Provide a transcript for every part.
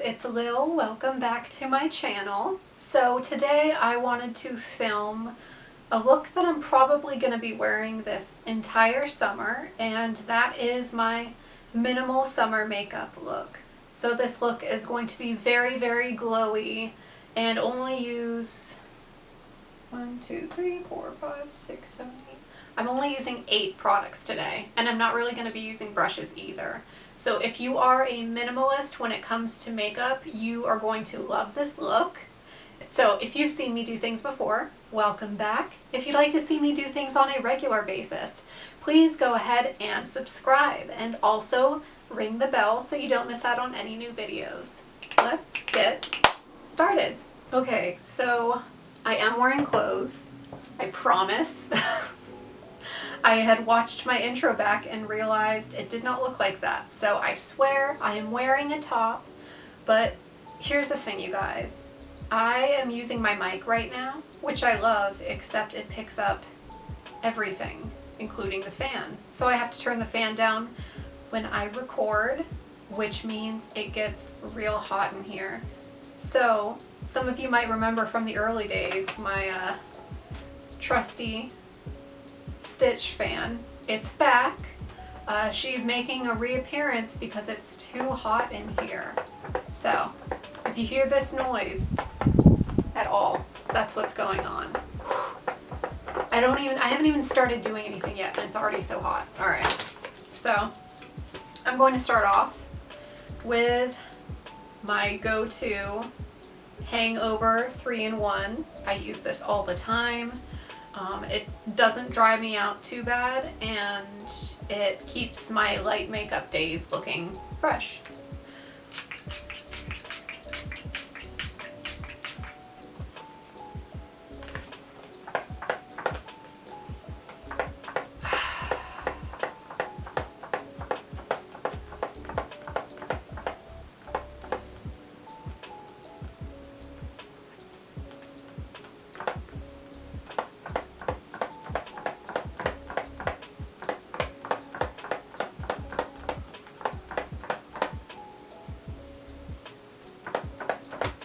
it's Lil. Welcome back to my channel. So today I wanted to film a look that I'm probably going to be wearing this entire summer, and that is my minimal summer makeup look. So this look is going to be very, very glowy and only use 1, 2, 3, 4, 5, 6, 7, 8. I'm only using 8 products today, and I'm not really going to be using brushes either. So if you are a minimalist when it comes to makeup, you are going to love this look. So if you've seen me do things before, welcome back. If you'd like to see me do things on a regular basis, please go ahead and subscribe, and also ring the bell so you don't miss out on any new videos. Let's get started. Okay, so I am wearing clothes, I promise. I had watched my intro back and realized it did not look like that. So I swear I am wearing a top, but here's the thing, you guys. I am using my mic right now, which I love, except it picks up everything, including the fan. So I have to turn the fan down when I record, which means it gets real hot in here. So some of you might remember from the early days, my trusty Stitch fan. It's back. She's making a reappearance because it's too hot in here. So if you hear this noise at all, that's what's going on. I haven't even started doing anything yet, and it's already so hot. All right. So I'm going to start off with my go-to Hangover 3-in-1. I use this all the time. It doesn't dry me out too bad, and it keeps my light makeup days looking fresh.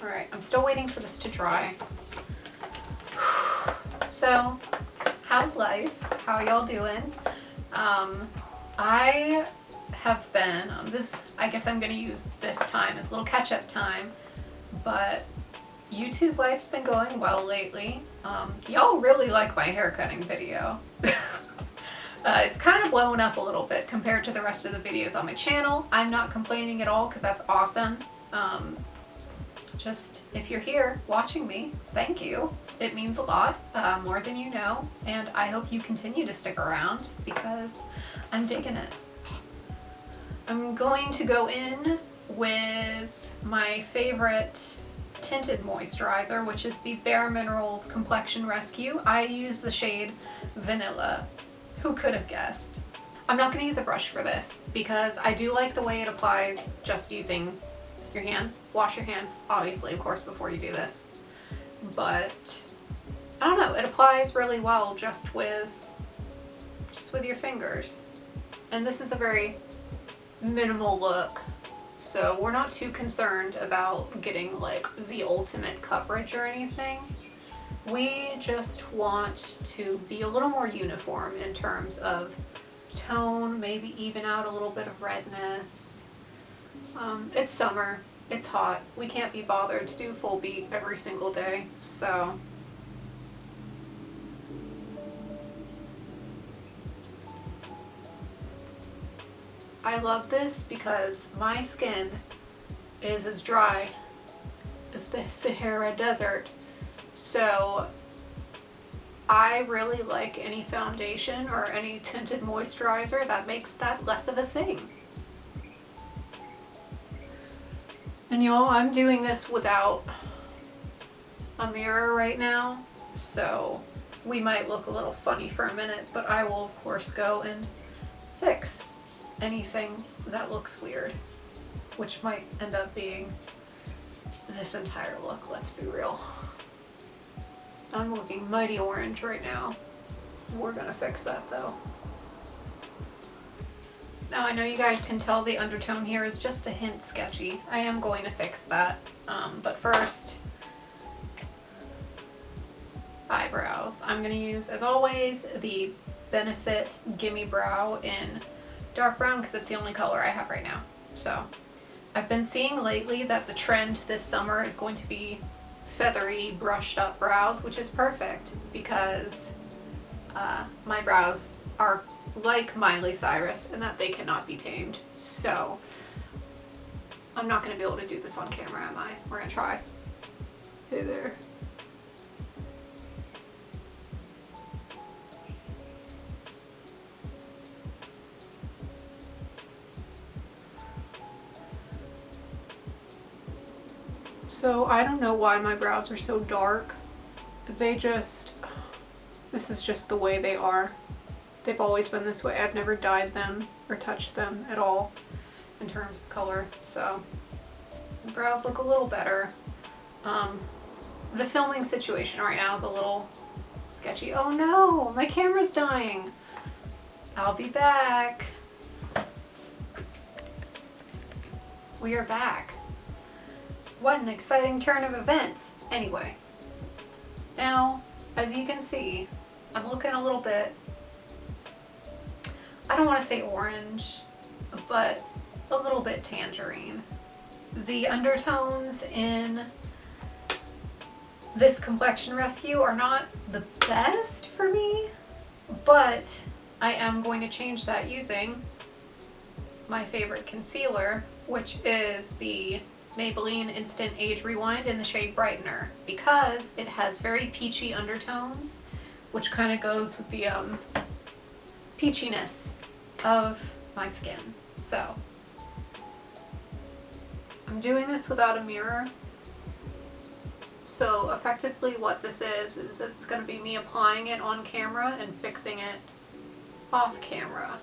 Alright, I'm still waiting for this to dry. So, how's life? How are y'all doing? I have been, I guess I'm going to use this time as a little catch-up time, but YouTube life's been going well lately. Y'all really like my haircutting video. It's kind of blown up a little bit compared to the rest of the videos on my channel. I'm not complaining at all because that's awesome. Just, if you're here watching me, thank you. It means a lot, more than you know, and I hope you continue to stick around because I'm digging it. I'm going to go in with my favorite tinted moisturizer, which is the BareMinerals Complexion Rescue. I use the shade Vanilla. Who could have guessed? I'm not going to use a brush for this because I do like the way it applies just using your hands. Wash your hands, obviously, of course, before you do this. But I don't know, it applies really well just with your fingers. And this is a very minimal look, so we're not too concerned about getting like the ultimate coverage or anything. We just want to be a little more uniform in terms of tone, maybe even out a little bit of redness. It's summer, it's hot, we can't be bothered to do full beat every single day, so I love this because my skin is as dry as the Sahara Desert, so I really like any foundation or any tinted moisturizer that makes that less of a thing. And y'all, I'm doing this without a mirror right now, so we might look a little funny for a minute, but I will of course go and fix anything that looks weird, which might end up being this entire look, let's be real. I'm looking mighty orange right now. We're gonna fix that though. Now I know you guys can tell the undertone here is just a hint sketchy. I am going to fix that, but first, eyebrows. I'm going to use, as always, the Benefit Gimme Brow in dark brown because it's the only color I have right now. So I've been seeing lately that the trend this summer is going to be feathery, brushed up brows, which is perfect because my brows are like Miley Cyrus in that they cannot be tamed. So I'm not going to be able to do this on camera, am I? We're going to try. Hey there. So I don't know why my brows are so dark. This is just the way they are. They've always been this way. I've never dyed them or touched them at all in terms of color. So the brows look a little better. The filming situation right now is a little sketchy. Oh no, my camera's dying. I'll be back. We are back. What an exciting turn of events. Anyway, now, as you can see, I'm looking a little bit, I don't want to say orange, but a little bit tangerine. The undertones in this complexion rescue are not the best for me, but I am going to change that using my favorite concealer, which is the Maybelline Instant Age Rewind in the shade Brightener, because it has very peachy undertones, which kind of goes with the peachiness of my skin. So I'm doing this without a mirror. So effectively what this is it's going to be me applying it on camera and fixing it off camera.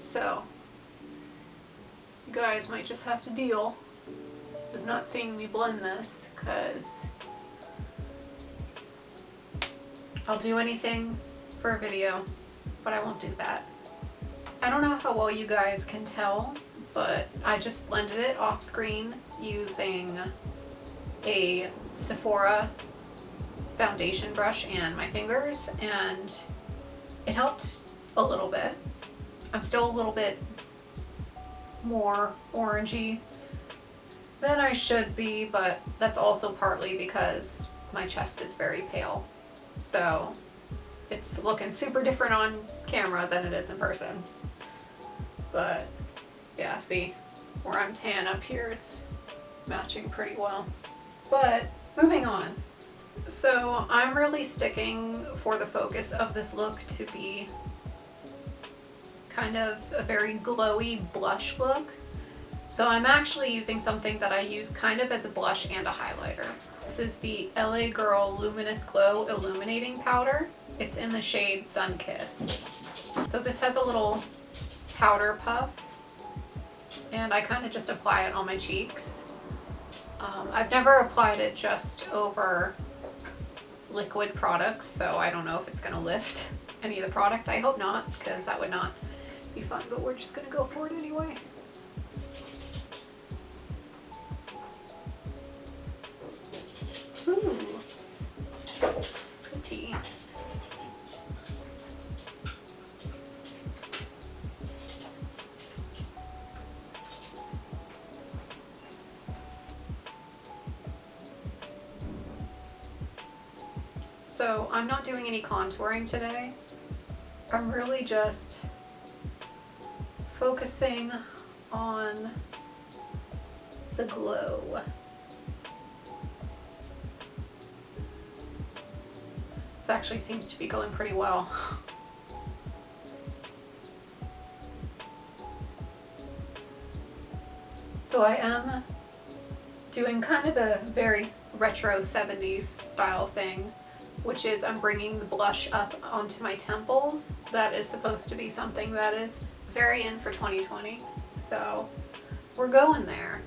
So you guys might just have to deal with not seeing me blend this, because I'll do anything for a video, but I won't do that. I don't know how well you guys can tell, but I just blended it off screen using a Sephora foundation brush and my fingers, and it helped a little bit. I'm still a little bit more orangey than I should be, but that's also partly because my chest is very pale. So it's looking super different on camera than it is in person. But yeah, see, where I'm tan up here, it's matching pretty well. But moving on. So I'm really sticking for the focus of this look to be kind of a very glowy blush look. So I'm actually using something that I use kind of as a blush and a highlighter. This is the LA Girl Luminous Glow Illuminating Powder. It's in the shade Sunkissed. So this has a little powder puff, and I kind of just apply it on my cheeks. I've never applied it just over liquid products, so I don't know if it's going to lift any of the product. I hope not, because that would not be fun, but we're just going to go for it anyway. Ooh, pretty. So I'm not doing any contouring today. I'm really just focusing on the glow. This actually seems to be going pretty well. So I am doing kind of a very retro 70s style thing, which is I'm bringing the blush up onto my temples. That is supposed to be something that is very in for 2020. So we're going there.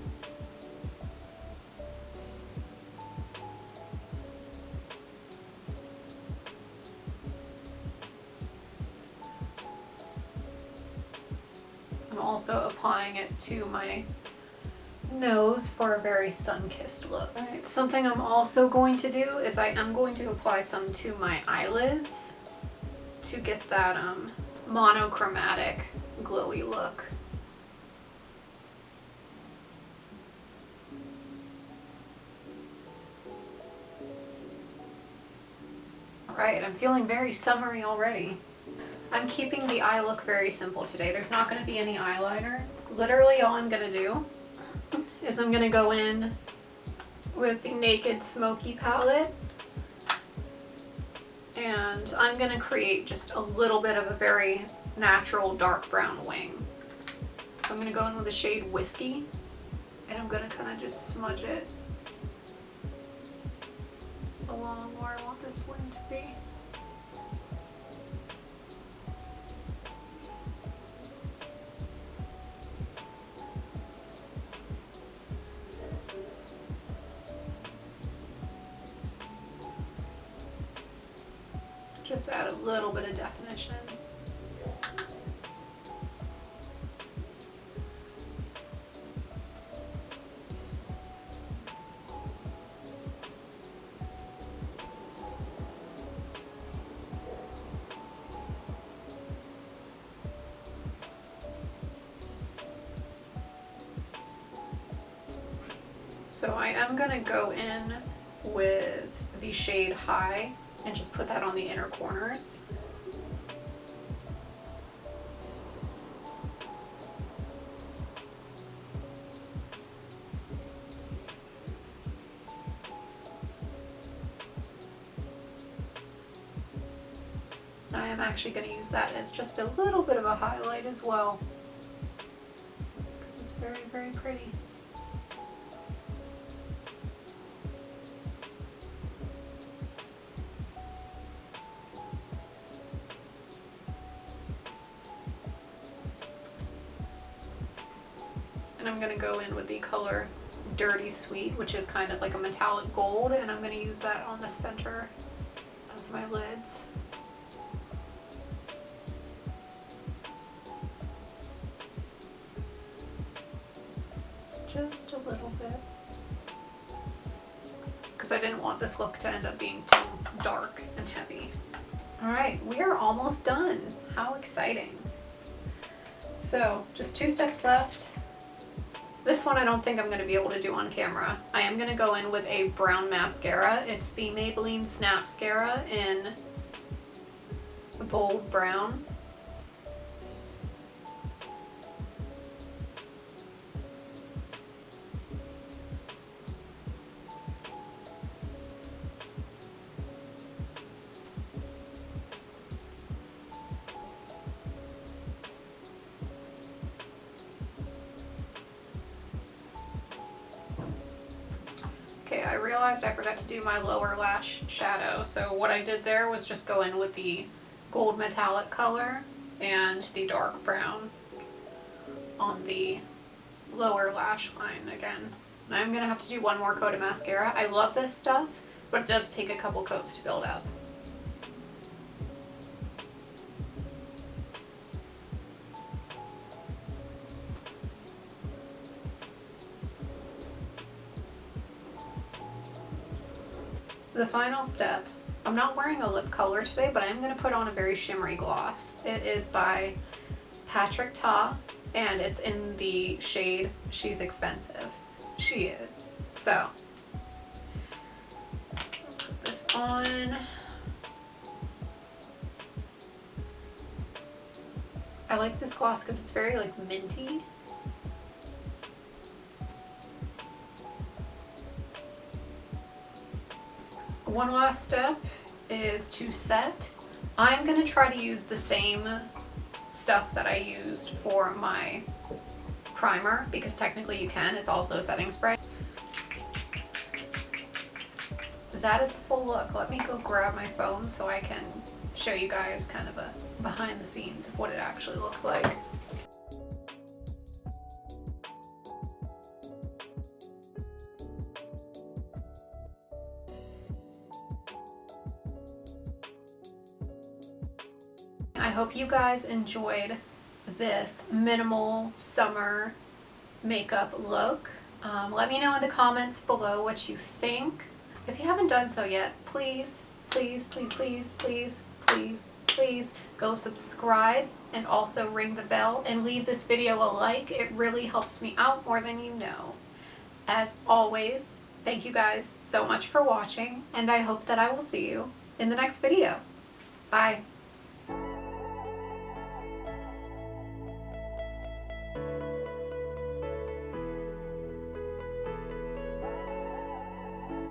I'm I'm also applying it to my nose for a very sun-kissed look. All right, something I'm also going to do is I am going to apply some to my eyelids to get that monochromatic glowy look. Alright, I'm feeling very summery already. I'm keeping the eye look very simple today. There's not going to be any eyeliner. Literally all I'm going to do is I'm going to go in with the Naked Smoky palette, and I'm going to create just a little bit of a very natural dark brown wing. So I'm going to go in with the shade Whiskey, and I'm going to kind of just smudge it along where I want this wing to be. Just add a little bit of definition. So I am going to go in with the shade High and just put that on the inner corners. I am actually going to use that as just a little bit of a highlight as well. It's very, very pretty. And I'm going to go in with the color Dirty Sweet, which is kind of like a metallic gold, and I'm going to use that on the center of my lids. Just a little bit. Because I didn't want this look to end up being too dark and heavy. Alright, we are almost done. How exciting. So, just 2 steps left. This one I don't think I'm going to be able to do on camera. I am going to go in with a brown mascara. It's the Maybelline Snapscara in bold brown. Okay, I realized I forgot to do my lower lash shadow, so what I did there was just go in with the gold metallic color and the dark brown on the lower lash line again. And I'm going to have to do one more coat of mascara. I love this stuff, but it does take a couple coats to build up. The final step, I'm not wearing a lip color today, but I'm going to put on a very shimmery gloss. It is by Patrick Ta, and it's in the shade She's Expensive. She is. So, put this on. I like this gloss because it's very like minty. One last step is to set. I'm going to try to use the same stuff that I used for my primer, because technically you can. It's also a setting spray. That is the full look. Let me go grab my phone so I can show you guys kind of a behind the scenes of what it actually looks like. I hope you guys enjoyed this minimal summer makeup look. Let me know in the comments below what you think. If you haven't done so yet, please, please, please, please, please, please, please go subscribe and also ring the bell and leave this video a like. It really helps me out more than you know. As always, thank you guys so much for watching, and I hope that I will see you in the next video. Bye.